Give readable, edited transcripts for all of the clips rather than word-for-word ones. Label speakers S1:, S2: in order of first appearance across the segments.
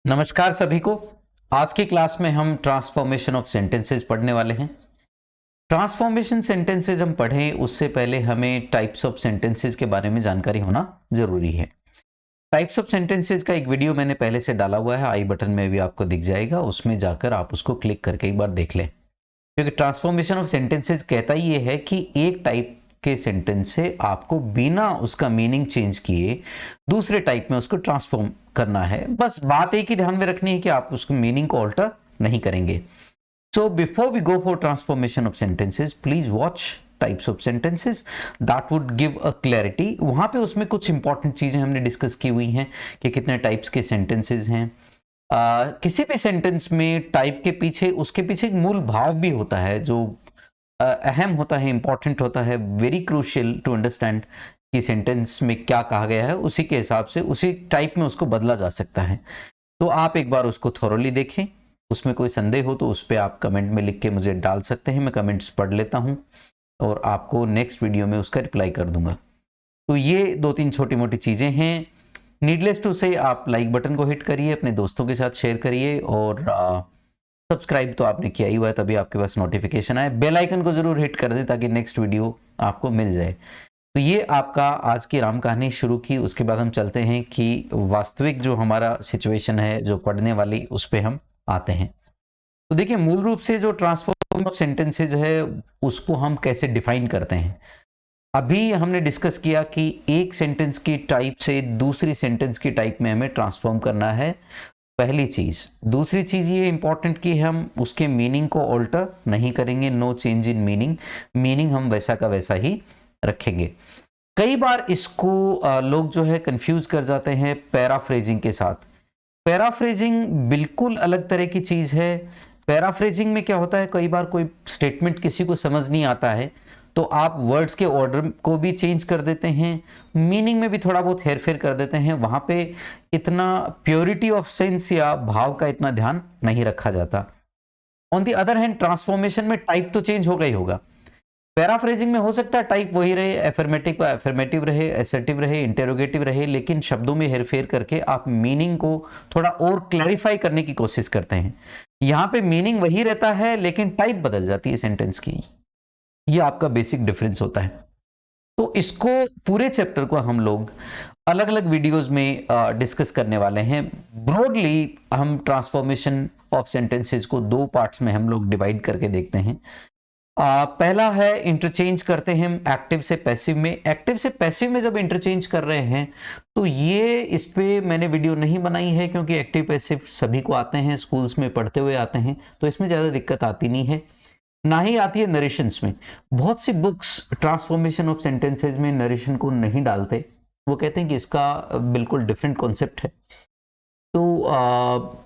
S1: नमस्कार सभी को। आज की क्लास में हम ट्रांसफॉर्मेशन ऑफ सेंटेंसेस पढ़ने वाले हैं। ट्रांसफॉर्मेशन सेंटेंसेस हम पढ़ें उससे पहले हमें टाइप्स ऑफ सेंटेंसेस के बारे में जानकारी होना जरूरी है। टाइप्स ऑफ सेंटेंसेस का एक वीडियो मैंने पहले से डाला हुआ है, आई बटन में भी आपको दिख जाएगा, उसमें जाकर आप उसको क्लिक करके एक बार देख लें। क्योंकि ट्रांसफॉर्मेशन ऑफ सेंटेंसेस कहता ही ये है कि एक टाइप के सेंटेंस से आपको बिना उसका मीनिंग चेंज किए दूसरे टाइप में उसको ट्रांसफॉर्म करना है। बस बात एक ही ध्यान में रखनी है कि आप उसको मीनिंग को ऑल्टर नहीं करेंगे। So before we go for transformation of sentences, please watch types of sentences, that would give a clarity. वहां पे उसमें कुछ इंपॉर्टेंट चीजें हमने डिस्कस की हुई हैं कि कितने टाइप्स के सेंटेंसेस हैं। किसी भी सेंटेंस में टाइप के पीछे उसके पीछे एक मूल भाव भी होता है जो अहम होता है, इंपॉर्टेंट होता है, वेरी क्रूशियल टू अंडरस्टैंड कि सेंटेंस में क्या कहा गया है। उसी के हिसाब से उसी टाइप में उसको बदला जा सकता है। तो आप एक बार उसको थोरोली देखें, उसमें कोई संदेह हो तो उस पर आप कमेंट में लिख के मुझे डाल सकते हैं, मैं कमेंट्स पढ़ लेता हूं और आपको नेक्स्ट वीडियो में उसका रिप्लाई कर दूंगा। तो ये दो तीन छोटी मोटी चीजें हैं। नीडलेस टू से आप लाइक बटन को हिट करिए, अपने दोस्तों के साथ शेयर करिए और सब्सक्राइब तो आपने किया ही हुआ है, तभी आपके पास नोटिफिकेशन आए। बेल आइकन को जरूर हिट कर दें ताकि नेक्स्ट वीडियो आपको मिल जाए। तो ये आपका आज की राम कहानी शुरू की। उसके बाद हम चलते हैं कि वास्तविक जो हमारा सिचुएशन है जो पढ़ने वाली, उस पर हम आते हैं। तो देखिए, मूल रूप से जो ट्रांसफॉर्म ऑफ सेंटेंसेज है उसको हम कैसे डिफाइन करते हैं। अभी हमने डिस्कस किया कि एक सेंटेंस की टाइप से दूसरी सेंटेंस की टाइप में हमें ट्रांसफॉर्म करना है, पहली चीज। दूसरी चीज ये इंपॉर्टेंट कि हम उसके मीनिंग को ऑल्टर नहीं करेंगे, no change in meaning, meaning हम वैसा का वैसा ही रखेंगे। कई बार इसको लोग जो है कंफ्यूज कर जाते हैं पैराफ्रेजिंग के साथ। पैराफ्रेजिंग बिल्कुल अलग तरह की चीज है। पैराफ्रेजिंग में क्या होता है, कई बार कोई स्टेटमेंट किसी को समझ नहीं आता है तो आप वर्ड्स के ऑर्डर को भी चेंज कर देते हैं, मीनिंग में भी थोड़ा बहुत हेरफेर कर देते हैं। वहां पे इतना प्योरिटी ऑफ सेंस या भाव का इतना ध्यान नहीं रखा जाता। On the other hand transformation में टाइप तो चेंज होगा ही होगा। पैराफ्रेजिंग में हो सकता है टाइप वही रहे, एफर्मेटिव का एफर्मेटिव रहे, एसर्टिव रहे, इंटेरोगेटिव रहे, लेकिन शब्दों में हेरफेर करके आप मीनिंग को थोड़ा और क्लैरिफाई करने की कोशिश करते हैं। यहां पे मीनिंग वही रहता है लेकिन टाइप बदल जाती है सेंटेंस की। ये आपका बेसिक डिफरेंस होता है। तो इसको पूरे चैप्टर को हम लोग अलग अलग वीडियोस में डिस्कस करने वाले हैं। ब्रॉडली हम ट्रांसफॉर्मेशन ऑफ सेंटेंसेस को दो पार्ट्स में हम लोग डिवाइड करके देखते हैं। पहला है इंटरचेंज करते हैं हम एक्टिव से पैसिव में। एक्टिव से पैसिव में जब इंटरचेंज कर रहे हैं तो ये इस पे मैंने वीडियो नहीं बनाई है क्योंकि एक्टिव पैसिव सभी को आते हैं, स्कूल्स में पढ़ते हुए आते हैं, तो इसमें ज़्यादा दिक्कत आती नहीं है, ना ही आती है नरेशंस में। बहुत सी बुक्स ट्रांसफॉर्मेशन ऑफ सेंटेंसेज में नरेशन को नहीं डालते, वो कहते हैं कि इसका बिल्कुल डिफरेंट कॉन्सेप्ट है। तो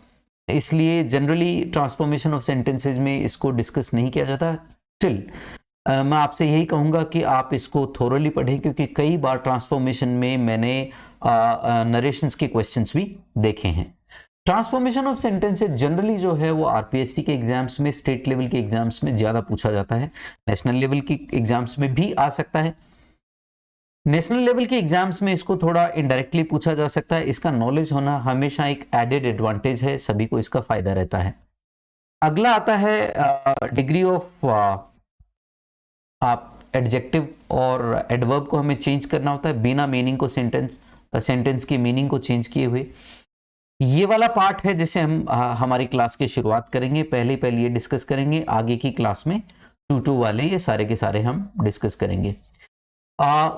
S1: इसलिए जनरली ट्रांसफॉर्मेशन ऑफ सेंटेंसेज में इसको डिस्कस नहीं किया जाता। स्टिल मैं आपसे यही कहूंगा कि आप इसको थोरोली पढ़ें क्योंकि कई बार ट्रांसफॉर्मेशन में मैंने नरेशंस के क्वेश्चंस भी देखे हैं। ट्रांसफॉर्मेशन ऑफ सेंटेंसेस जनरली जो है वो आरपीएससी के एग्जाम्स में, स्टेट लेवल के एग्जाम्स में ज्यादा पूछा जाता है, नेशनल लेवल की एग्जाम्स में भी आ सकता है। नेशनल लेवल के एग्जाम्स में इसको थोड़ा इनडायरेक्टली पूछा जा सकता है। इसका नॉलेज होना हमेशा एक एडेड एडवांटेज है, सभी को इसका फायदा रहता है। अगला आता है डिग्री ऑफ, आप एडजेक्टिव और एडवर्ब को हमें चेंज करना होता है बिना मीनिंग को, सेंटेंस की मीनिंग को चेंज किए हुए। ये वाला पार्ट है जिसे हम हमारी क्लास की शुरुआत करेंगे। पहले ये डिस्कस करेंगे, आगे की क्लास में 2 वाले ये सारे के सारे हम डिस्कस करेंगे।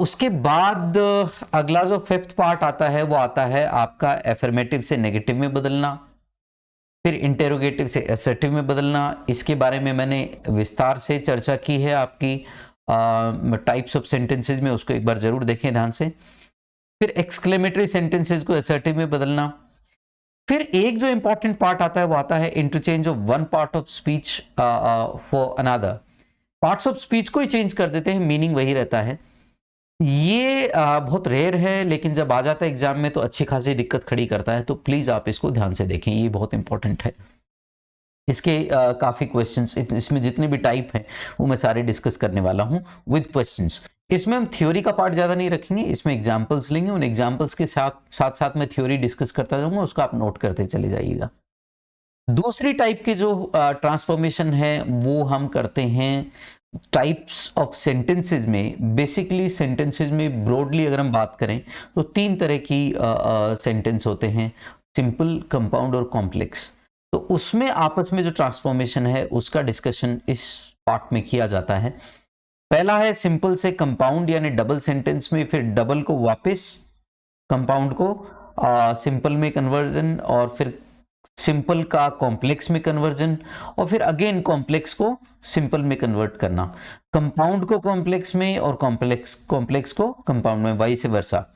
S1: उसके बाद अगला जो फिफ्थ पार्ट आता है वो आता है आपका एफर्मेटिव से नेगेटिव में बदलना, फिर इंटेरोगेटिव से असर्टिव में बदलना। इसके बारे में मैंने विस्तार से चर्चा की है आपकी टाइप्स ऑफ सेंटेंसेज में, उसको एक बार जरूर देखें ध्यान से। फिर एक्सक्लेमेटरी सेंटेंसेज को असर्टिव में बदलना। फिर एक जो इंपॉर्टेंट पार्ट आता है वो आता है interchange of one part of speech for another. Parts of speech को ही चेंज कर देते हैं, मीनिंग वही रहता है। ये बहुत रेयर है लेकिन जब आ जाता है एग्जाम में तो अच्छी खासी दिक्कत खड़ी करता है, तो प्लीज आप इसको ध्यान से देखें, ये बहुत इंपॉर्टेंट है। इसके काफी क्वेश्चंस, इसमें जितने भी टाइप हैं वो मैं सारे डिस्कस करने वाला हूं विद क्वेश्चंस। इसमें हम थ्योरी का पार्ट ज्यादा नहीं रखेंगे, इसमें एग्जांपल्स लेंगे, उन एग्जांपल्स के साथ साथ मैं थ्योरी डिस्कस करता जाऊंगा, उसको आप नोट करते चले जाइएगा। दूसरी टाइप की जो ट्रांसफॉर्मेशन है वो हम करते हैं टाइप्स ऑफ सेंटेंसेस में। बेसिकली सेंटेंसेस में ब्रॉडली अगर हम बात करें तो 3 तरह की सेंटेंस होते हैं, सिंपल, कंपाउंड और कॉम्प्लेक्स। तो उसमें आपस में जो ट्रांसफॉर्मेशन है उसका डिस्कशन इस पार्ट में किया जाता है। पहला है सिंपल से कंपाउंड यानी डबल सेंटेंस में, फिर डबल को वापस कंपाउंड को सिंपल में कन्वर्जन, और फिर सिंपल का कॉम्प्लेक्स में कन्वर्जन, और फिर अगेन कॉम्प्लेक्स को सिंपल में कन्वर्ट करना, कंपाउंड को कॉम्प्लेक्स में और कॉम्प्लेक्स को कंपाउंड में, वाइस वर्सा।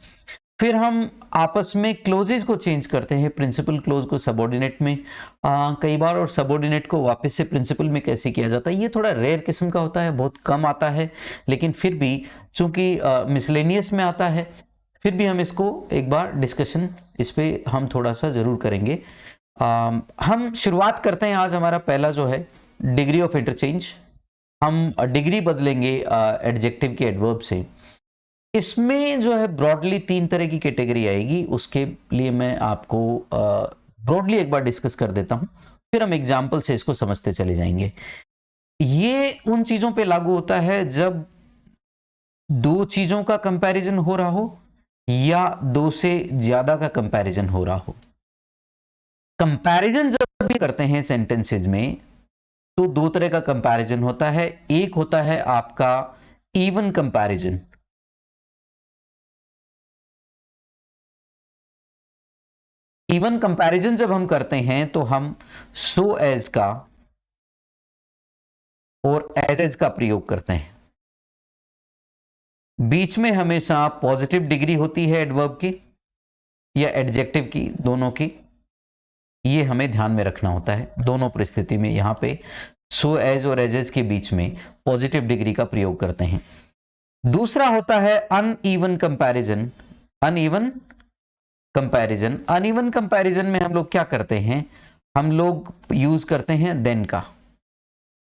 S1: फिर हम आपस में क्लोजेस को चेंज करते हैं, प्रिंसिपल क्लोज को सबऑर्डिनेट में कई बार, और सबऑर्डिनेट को वापस से प्रिंसिपल में कैसे किया जाता है, ये थोड़ा रेयर किस्म का होता है, बहुत कम आता है, लेकिन फिर भी चूंकि मिसलेनियस में आता है, फिर भी हम इसको एक बार डिस्कशन इस पे हम थोड़ा सा जरूर करेंगे। हम शुरुआत करते हैं आज, हमारा पहला जो है डिग्री ऑफ इंटरचेंज। हम डिग्री बदलेंगे एडजेक्टिव के एडवर्ब से। इसमें जो है ब्रॉडली 3 तरह की कैटेगरी आएगी, उसके लिए मैं आपको ब्रॉडली एक बार डिस्कस कर देता हूं, फिर हम एग्जाम्पल से इसको समझते चले जाएंगे। ये उन चीजों पे लागू होता है जब 2 चीजों का कंपैरिजन हो रहा हो या 2 से ज्यादा का कंपैरिजन हो रहा हो। कंपैरिजन जब भी करते हैं सेंटेंसेज में तो 2 तरह का कंपैरिजन होता है। एक होता है आपका इवन कंपैरिजन, इवन कंपैरिजन जब हम करते हैं तो हम सो एज का और एज का प्रयोग करते हैं। बीच में हमेशा पॉजिटिव डिग्री होती है एडवर्ब की या एडजेक्टिव की, दोनों की, ये हमें ध्यान में रखना होता है। दोनों परिस्थिति में यहां पे सो एज और एजेज के बीच में पॉजिटिव डिग्री का प्रयोग करते हैं। दूसरा होता है uneven comparison. Uneven comparison, uneven comparison में हम लोग क्या करते हैं, हम लोग यूज करते हैं देन का,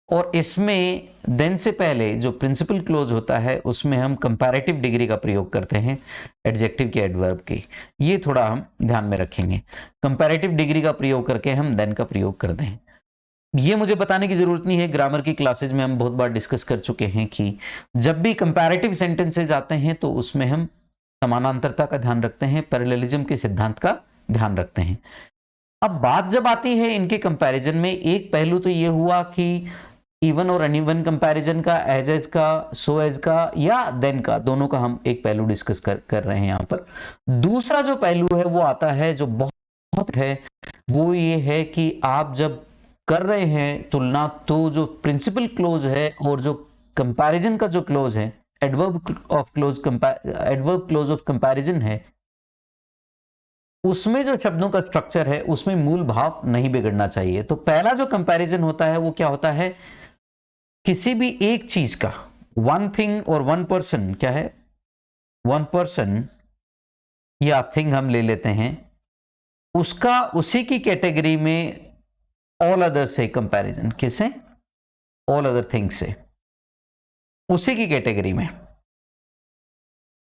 S1: और इसमें देन से पहले जो प्रिंसिपल क्लोज होता है उसमें हम कंपैरेटिव डिग्री का प्रयोग करते हैं एडजेक्टिव के एडवर्ब के। ये थोड़ा हम ध्यान में रखेंगे, कंपैरेटिव डिग्री का प्रयोग करके हम देन का प्रयोग करते हैं। ये मुझे बताने की जरूरत नहीं है, ग्रामर की क्लासेज में हम बहुत बार डिस्कस कर चुके हैं कि जब भी कंपैरेटिव सेंटेंसेज आते हैं तो उसमें हम समानांतरता का ध्यान रखते हैं, पैरेललिज्म के सिद्धांत का ध्यान रखते हैं। अब बात जब आती है इनके कंपैरिजन में, एक पहलू तो ये हुआ कि इवन और अनइवन कंपैरिजन का, एज का, सो एज का या देन का, दोनों का हम एक पहलू डिस्कस कर रहे हैं यहाँ पर। दूसरा जो पहलू है वो आता है जो बहुत है, वो ये है कि आप जब कर रहे हैं तुलना तो जो प्रिंसिपल क्लोज है और जो कंपैरिजन का जो क्लोज है, एडवर्ब क्लोज ऑफ कंपैरिजन है, उसमें जो शब्दों का स्ट्रक्चर है उसमें मूल भाव नहीं बिगड़ना चाहिए। तो पहला जो कंपैरिजन होता है वो क्या होता है, किसी भी एक चीज का, वन थिंग और वन पर्सन, क्या है, वन पर्सन या थिंग हम ले लेते हैं, उसका उसी की कैटेगरी में ऑल अदर से कंपैरिजन, किसे, ऑल अदर थिंग्स से, उसी की कैटेगरी में।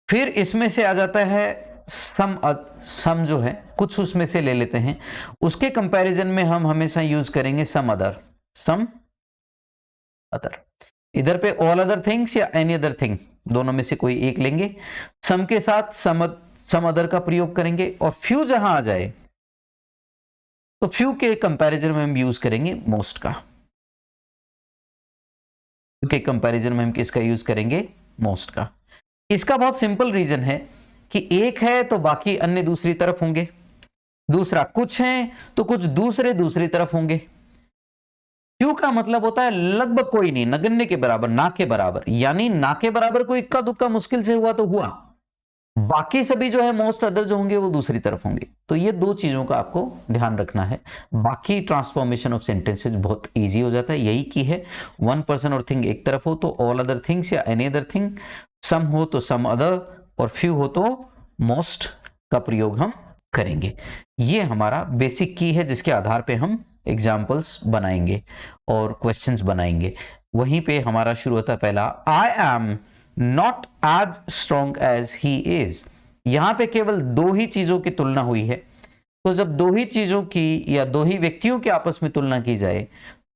S1: फिर इसमें से आ जाता है सम जो है, कुछ उसमें से ले लेते हैं, उसके कंपैरिजन में हम हमेशा यूज करेंगे सम अदर, सम अदर। इधर पे ऑल अदर थिंग्स या एनी अदर थिंग, दोनों में से कोई एक लेंगे, सम के साथ सम अदर का प्रयोग करेंगे, और फ्यू जहां आ जाए तो फ्यू के कंपैरिजन में हम यूज करेंगे मोस्ट का, के कंपैरिजन में हम किसका यूज करेंगे, मोस्ट का। इसका बहुत सिंपल रीजन है कि एक है तो बाकी अन्य दूसरी तरफ होंगे, दूसरा कुछ है तो कुछ दूसरी तरफ होंगे। फ्यू का मतलब होता है लगभग कोई नहीं, नगण्य के बराबर, ना के बराबर, यानी ना के बराबर कोई इक्का दुक्का मुश्किल से हुआ तो हुआ, बाकी सभी जो है मोस्ट अदर जो होंगे वो दूसरी तरफ होंगे। तो ये 2 चीजों का आपको ध्यान रखना है, बाकी ट्रांसफॉर्मेशन ऑफ सेंटेंसेस बहुत इजी हो जाता है। यही की है, वन पर्सन और थिंग एक तरफ हो तो ऑल अदर थिंग्स या एनी अदर थिंग, सम हो तो सम अदर, और फ्यू हो तो मोस्ट का प्रयोग हम करेंगे। ये हमारा बेसिक की है जिसके आधार पे हम एग्जाम्पल्स बनाएंगे और क्वेश्चंस बनाएंगे। वहीं पे हमारा शुरू होता है पहला, I am not as strong as he is. यहां पे केवल दो ही चीजों की तुलना हुई है, तो जब दो ही चीजों की या दो ही व्यक्तियों की आपस में तुलना की जाए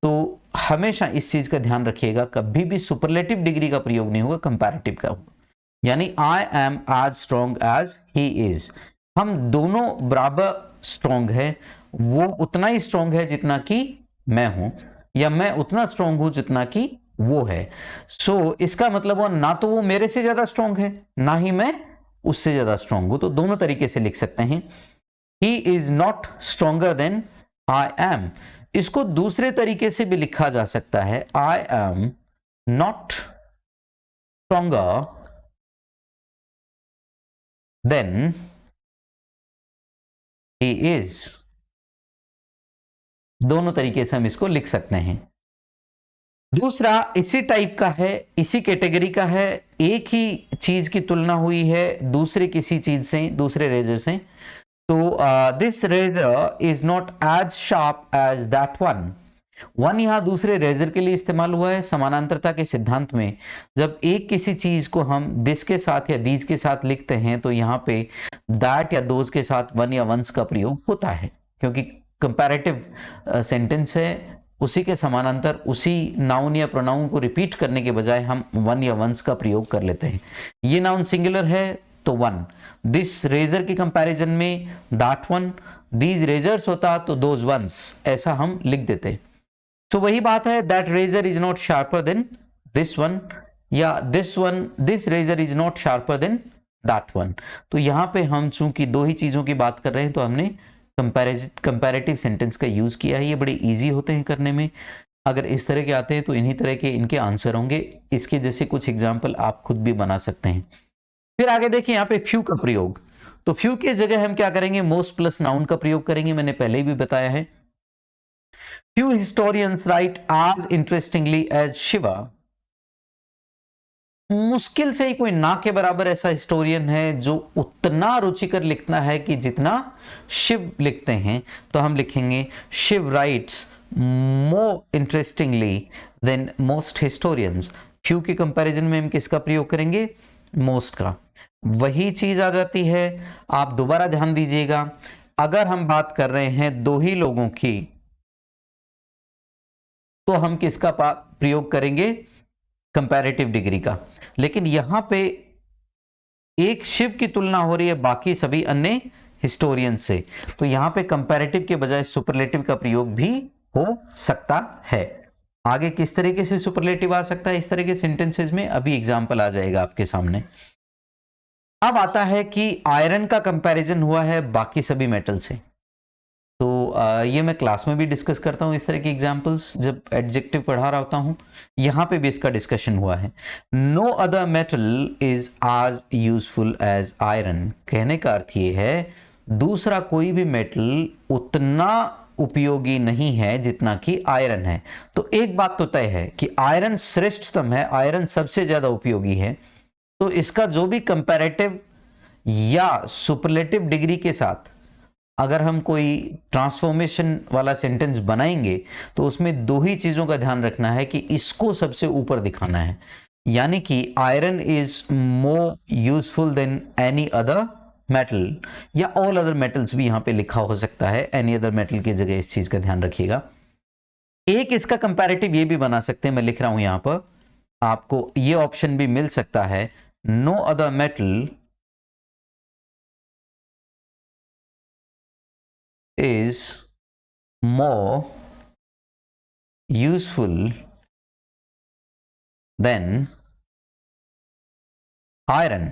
S1: तो हमेशा इस चीज का ध्यान रखिएगा, कभी भी सुपरलेटिव डिग्री का प्रयोग नहीं होगा, कंपैरेटिव का होगा। यानी I am as strong as he is, हम दोनों बराबर स्ट्रॉन्ग है, वो उतना ही स्ट्रॉन्ग है जितना कि मैं हूं, या मैं उतना स्ट्रॉन्ग हूं जितना कि वो है। सो इसका मतलब वो ना तो वो मेरे से ज्यादा स्ट्रॉन्ग है, ना ही मैं उससे ज्यादा स्ट्रॉन्ग हूं। तो दोनों तरीके से लिख सकते हैं, he is not stronger than I am. इसको दूसरे तरीके से भी लिखा जा सकता है, I am not stronger than he is. दोनों तरीके से हम इसको लिख सकते हैं। दूसरा इसी टाइप का है, इसी कैटेगरी का है, एक ही चीज की तुलना हुई है दूसरे किसी चीज से, दूसरे रेजर से। तो this razor is not as sharp as that one. One यहां दूसरे रेजर के लिए इस्तेमाल हुआ है। समानांतरता के सिद्धांत में जब एक किसी चीज को हम दिस के साथ या दीज के साथ लिखते हैं तो यहां पे दैट या दोज के साथ वन या वंस का प्रयोग होता है, क्योंकि कंपैरेटिव सेंटेंस है, उसी के समानांतर उसी नाउन या प्रोनाउन को रिपीट करने के बजाय हम वन या वंस का प्रयोग कर लेते हैं। ये नाउन सिंगुलर है तो वन, दिस रेजर की कंपैरिजन में दैट वन, दीज रेजर्स होता तो दोज वंस, ऐसा हम लिख देते। सो वही बात है, that razor is not sharper than this one, या this razor is not sharper than that one. तो यहां पे हम चूंकि दो ही चीजों की बात कर रहे हैं तो हमने कंपैरेटिव सेंटेंस का यूज किया है। ये बड़े इजी होते हैं करने में। अगर इस तरह के आते हैं तो इन्हीं तरह के इनके आंसर होंगे। इसके जैसे कुछ एग्जाम्पल आप खुद भी बना सकते हैं। फिर आगे देखिए यहाँ पे फ्यू का प्रयोग। तो फ्यू के जगह हम क्या करेंगे, मोस्ट प्लस नाउन का प्रयोग करेंगे। मैंने पहले ही भी बताया है, few historians write as interestingly as Shiva. मुश्किल से ही कोई ना के बराबर ऐसा हिस्टोरियन है जो उतना रुचिकर लिखना है कि जितना शिव लिखते हैं। तो हम लिखेंगे Shiv writes more interestingly than most historians. Few के कंपैरिजन में हम किसका प्रयोग करेंगे, मोस्ट का। वही चीज आ जाती है। आप दोबारा ध्यान दीजिएगा, अगर हम बात कर रहे हैं दो ही लोगों की तो हम किसका प्रयोग करेंगे, कंपैरेटिव डिग्री का। लेकिन यहां पे एक शिव की तुलना हो रही है बाकी सभी अन्य हिस्टोरियन से, तो यहां पे कंपैरेटिव के बजाय सुपरलेटिव का प्रयोग भी हो सकता है। आगे किस तरीके से सुपरलेटिव आ सकता है इस तरह के सेंटेंसेस में, अभी एग्जांपल आ जाएगा आपके सामने। अब आता है कि आयरन का कंपैरिजन हुआ है बाकी सभी मेटल से। तो ये मैं क्लास में भी डिस्कस करता हूं इस तरह की एग्जांपल्स, जब एडजेक्टिव पढ़ा रहा होता हूं। यहां पे भी इसका डिस्कशन हुआ है। नो अदर मेटल इज आज यूजफुल एज आयरन। कहने का अर्थ ये है दूसरा कोई भी मेटल उतना उपयोगी नहीं है जितना कि आयरन है। तो एक बात तो तय है कि आयरन श्रेष्ठतम है, आयरन सबसे ज्यादा उपयोगी है। तो इसका जो भी कंपैरेटिव या सुपरलेटिव डिग्री के साथ अगर हम कोई ट्रांसफॉर्मेशन वाला सेंटेंस बनाएंगे तो उसमें दो ही चीजों का ध्यान रखना है कि इसको सबसे ऊपर दिखाना है। यानी कि iron is more useful than any other metal, या ऑल अदर मेटल्स भी यहां पे लिखा हो सकता है। एनी अदर मेटल की जगह इस चीज का ध्यान रखिएगा। एक इसका कंपैरेटिव ये भी बना सकते हैं, मैं लिख रहा हूं यहां पर, आपको ये ऑप्शन भी मिल सकता है, no other metal is more useful than iron।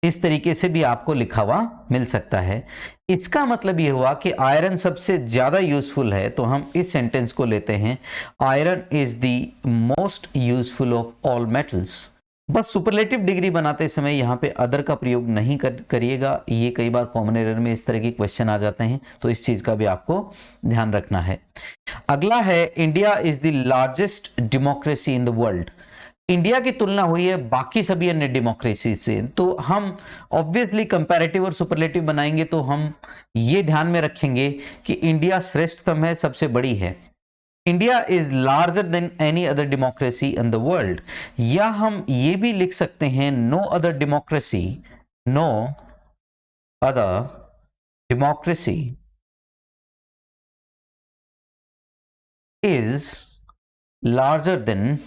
S1: इस तरीके से भी आपको लिखा हुआ मिल सकता है। इसका मतलब यह हुआ कि आयरन सबसे ज्यादा यूजफुल है, तो हम इस सेंटेंस को लेते हैं, iron is the most useful of all metals. बस सुपरलेटिव डिग्री बनाते समय यहां पे अदर का प्रयोग नहीं करिएगा। ये कई बार कॉमन एरर में इस तरह के क्वेश्चन आ जाते हैं, तो इस चीज का भी आपको ध्यान रखना है। अगला है, India is the largest democracy in the world. India की तुलना हुई है बाकी सभी अन्य डेमोक्रेसी से, तो हम ऑब्वियसली कंपैरेटिव और सुपरलेटिव बनाएंगे तो हम ये ध्यान में रखेंगे कि इंडिया श्रेष्ठतम है, सबसे बड़ी है। India is larger than any other democracy in the world, या हम ये भी लिख सकते हैं no other democracy is larger than,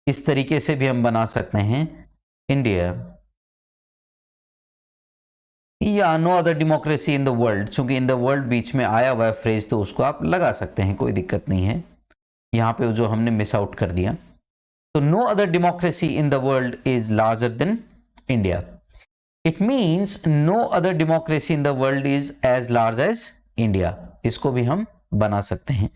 S1: इस तरीके से भी हम बना सकते हैं इंडिया, या no other democracy in the world, चूंकि इन द वर्ल्ड बीच में आया हुआ है फ्रेज तो उसको आप लगा सकते हैं, कोई दिक्कत नहीं है। यहां पे जो हमने मिस आउट कर दिया, तो no other democracy in the world is larger than India. It means no other democracy in the world is as large as India, इसको भी हम बना सकते हैं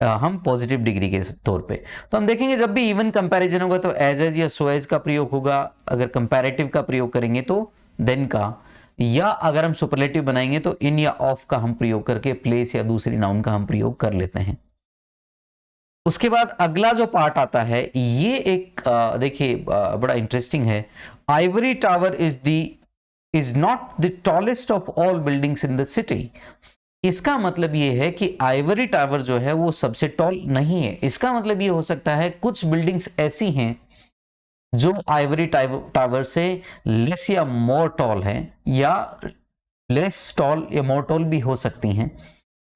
S1: हम पॉजिटिव डिग्री के तौर पे। तो हम देखेंगे जब भी इवन कंपैरिजन होगा तो एज या सो एज का प्रयोग होगा, अगर कंपैरेटिव का प्रयोग करेंगे तो देन का, या अगर हम सुपरलेटिव बनाएंगे तो इन या ऑफ का हम प्रयोग करके प्लेस या दूसरी नाउन का हम प्रयोग कर लेते हैं। उसके बाद अगला जो पार्ट आता है ये एक देखिए बड़ा इंटरेस्टिंग है। Ivory tower is not the tallest of all buildings in the city. इसका मतलब ये है कि आइवरी टावर जो है वो सबसे टॉल नहीं है। इसका मतलब ये हो सकता है कुछ बिल्डिंग्स ऐसी हैं जो आइवरी टावर से लेस या मोर टॉल है, या लेस टॉल या मोर टॉल भी हो सकती हैं,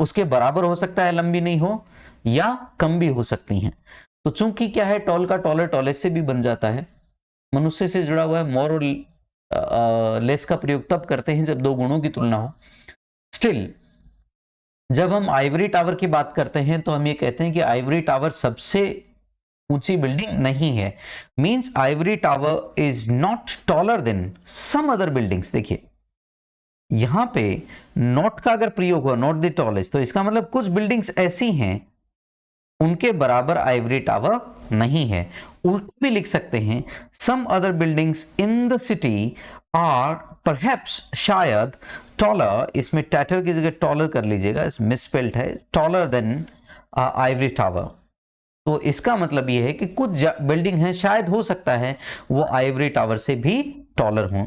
S1: उसके बराबर हो सकता है, लंबी नहीं हो, या कम भी हो सकती हैं। तो चूंकि क्या है, टॉल का टॉलर टॉलेस्ट से भी बन जाता है, मनुष्य से जुड़ा हुआ है, मोर और लेस का प्रयोग तब करते हैं जब दो गुणों की तुलना हो। स्टिल जब हम आइवरी टावर की बात करते हैं तो हम ये कहते हैं कि आइवरी टावर सबसे ऊंची बिल्डिंग नहीं है। Means ivory tower is not taller than some other buildings. देखिए यहां पे नॉट का अगर प्रयोग हुआ, नॉट द टॉलेस्ट, तो इसका मतलब कुछ बिल्डिंग्स ऐसी हैं उनके बराबर आइवरी टावर नहीं है। उल्टा भी लिख सकते हैं, some other buildings in the city are perhaps, शायद, टॉलर, इसमें टैटर की जगह टॉलर कर लीजिएगा, इस मिसस्पेल्ड है, टॉलर देन आइवरी टावर। तो इसका मतलब यह है कि कुछ बिल्डिंग है, शायद हो सकता है वो आइवरी टावर से भी टॉलर हों।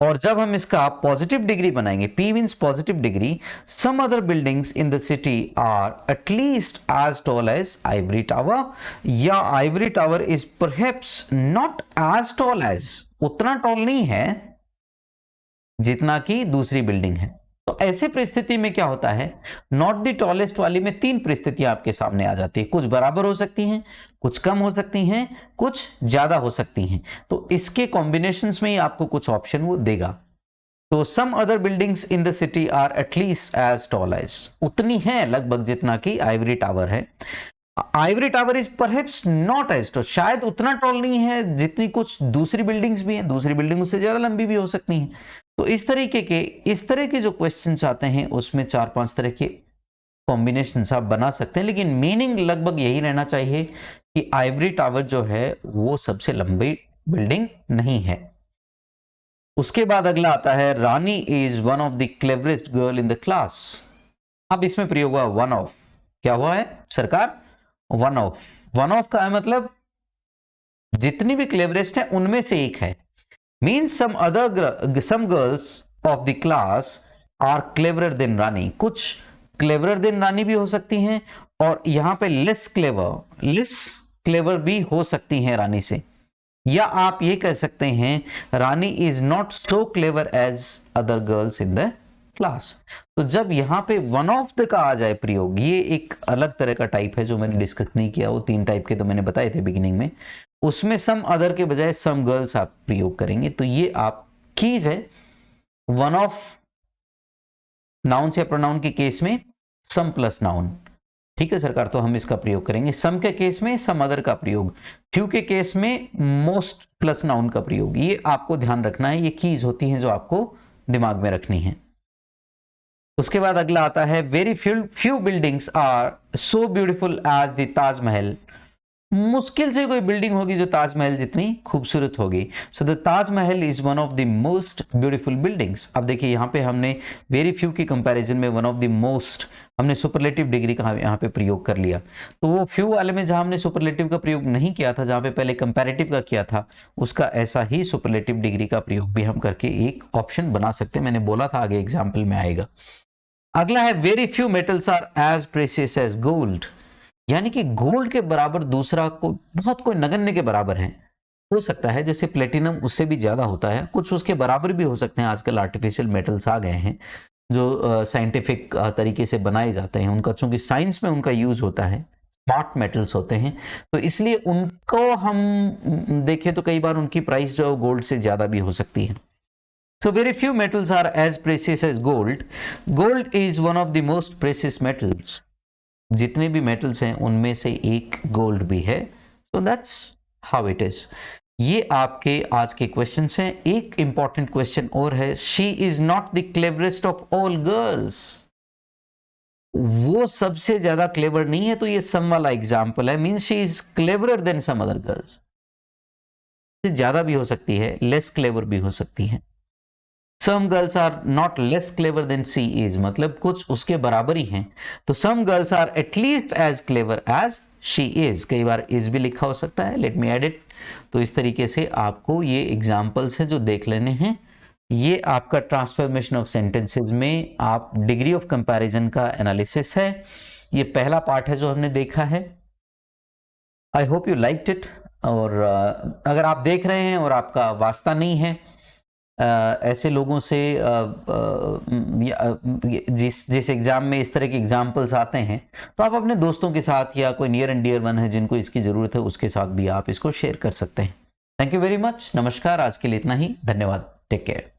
S1: और जब हम इसका पॉजिटिव डिग्री बनाएंगे, P means positive degree, some other buildings in the city are at least as tall as ivory tower, या ivory tower is perhaps not as tall as, उतना टॉल नहीं है जितना कि दूसरी बिल्डिंग है। तो ऐसे परिस्थिति में क्या होता है, नॉट द टॉलेस्ट वाली में तीन परिस्थितियां आपके सामने आ जाती है, कुछ बराबर हो सकती हैं, कुछ कम हो सकती हैं, कुछ ज्यादा हो सकती हैं। तो इसके कॉम्बिनेशंस में ही आपको कुछ ऑप्शन वो देगा। तो some other buildings in the city are at least as tall as, उतनी है लगभग जितना कि आइवरी टावर है। Ivory tower is perhaps not as tall, शायद उतना टॉल नहीं है जितनी कुछ दूसरी बिल्डिंग्स भी हैं, दूसरी बिल्डिंग से ज्यादा लंबी भी हो सकती हैं। तो इस तरह के जो क्वेश्चंस आते हैं उसमें 4-5 तरह के कॉम्बिनेशंस आप बना सकते हैं, लेकिन मीनिंग लगभग यही रहना चाहिए कि आइवरी टावर जो है वो सबसे लंबी बिल्डिंग नहीं है। उसके बाद अगला आता है, Rani is one of the cleverest girl in the class. अब इसमें प्रयोग हुआ वन ऑफ, क्या हुआ है सरकार, वन ऑफ। वन ऑफ का है मतलब जितनी भी क्लेवरेस्ट है उनमें से एक है। Means some girls of the class are cleverer than रानी, कुछ क्लेवरर देन रानी भी हो सकती हैं, और यहां पे लेस क्लेवर भी हो सकती हैं रानी से। या आप ये कह सकते हैं Rani is not so clever as other girls in the class. तो जब यहां पे वन ऑफ द का आ जाए प्रयोग, ये एक अलग तरह का टाइप है जो मैंने डिस्कस नहीं किया, वो 3 टाइप के तो मैंने बताए थे बिगिनिंग में, उसमें सम अदर के बजाय सम गर्ल्स आप प्रयोग करेंगे। तो ये आप कीज है, वन ऑफ नाउन या प्रोनाउन के केस में सम प्लस नाउन, ठीक है सरकार, तो हम इसका प्रयोग करेंगे। सम के केस में सम अदर का प्रयोग, फ्यू के केस में मोस्ट प्लस नाउन का प्रयोग। ये आपको ध्यान रखना है, ये कीज होती हैं जो आपको दिमाग में रखनी है। उसके बाद अगला आता है, very few buildings are so beautiful as the Taj Mahal. मुश्किल से कोई बिल्डिंग होगी जो ताजमहल जितनी खूबसूरत होगी। So the Taj Mahal is one of the most beautiful buildings. अब देखिए यहाँ पे हमने वेरी फ्यू की कंपैरिजन में वन ऑफ द मोस्ट हमने सुपरलेटिव डिग्री का यहाँ पे प्रयोग कर लिया। तो वो फ्यू वाले में जहां हमने सुपरलेटिव का प्रयोग नहीं किया था, जहां पे पहले कंपैरेटिव का किया था, उसका ऐसा ही सुपरलेटिव डिग्री का प्रयोग भी हम करके एक ऑप्शन बना सकते हैं। मैंने बोला था आगे एग्जाम्पल में आएगा। अगला है very few metals are as precious as gold, यानी कि गोल्ड के बराबर दूसरा कोई नगण्य के बराबर है। हो सकता है जैसे प्लेटिनम उससे भी ज्यादा होता है, कुछ उसके बराबर भी हो सकते हैं। आजकल आर्टिफिशियल मेटल्स आ गए हैं जो साइंटिफिक तरीके से बनाए जाते हैं, उनका चूंकि साइंस में उनका यूज होता है, स्मार्ट मेटल्स होते हैं, तो इसलिए उनको हम देखें तो कई बार उनकी प्राइस जो गोल्ड से ज्यादा भी हो सकती है। So very few metals are as precious as gold. Gold is one of the most precious metals. जितने भी मेटल्स हैं उनमें से एक गोल्ड भी है। So that's how it is. ये आपके आज के क्वेश्चंस हैं। एक इंपॉर्टेंट क्वेश्चन और है, she is not the cleverest of all girls. वो सबसे ज्यादा क्लेवर नहीं है, तो ये सम वाला एग्जाम्पल है, means she is cleverer than some other girls. ज्यादा भी हो सकती है, लेस क्लेवर भी हो सकती है। Some girls are not less clever than she is, मतलब कुछ उसके बराबर ही हैं। तो some girls are at least as clever as she is, कई बार इज भी लिखा हो सकता है, लेट मी एड इट। तो इस तरीके से आपको ये एग्जाम्पल्स हैं जो देख लेने हैं। ये आपका ट्रांसफॉर्मेशन ऑफ सेंटेंसेस में आप डिग्री ऑफ कंपैरिजन का एनालिसिस है। ये पहला पार्ट है जो हमने देखा है। I hope you liked it. और अगर आप देख रहे हैं और आपका वास्ता नहीं है ऐसे लोगों से जिस एग्जाम में इस तरह के एग्जाम्पल्स आते हैं, तो आप अपने दोस्तों के साथ या कोई नियर एंड डियर वन है जिनको इसकी ज़रूरत है उसके साथ भी आप इसको शेयर कर सकते हैं। Thank you very much. नमस्कार। आज के लिए इतना ही। धन्यवाद। Take care.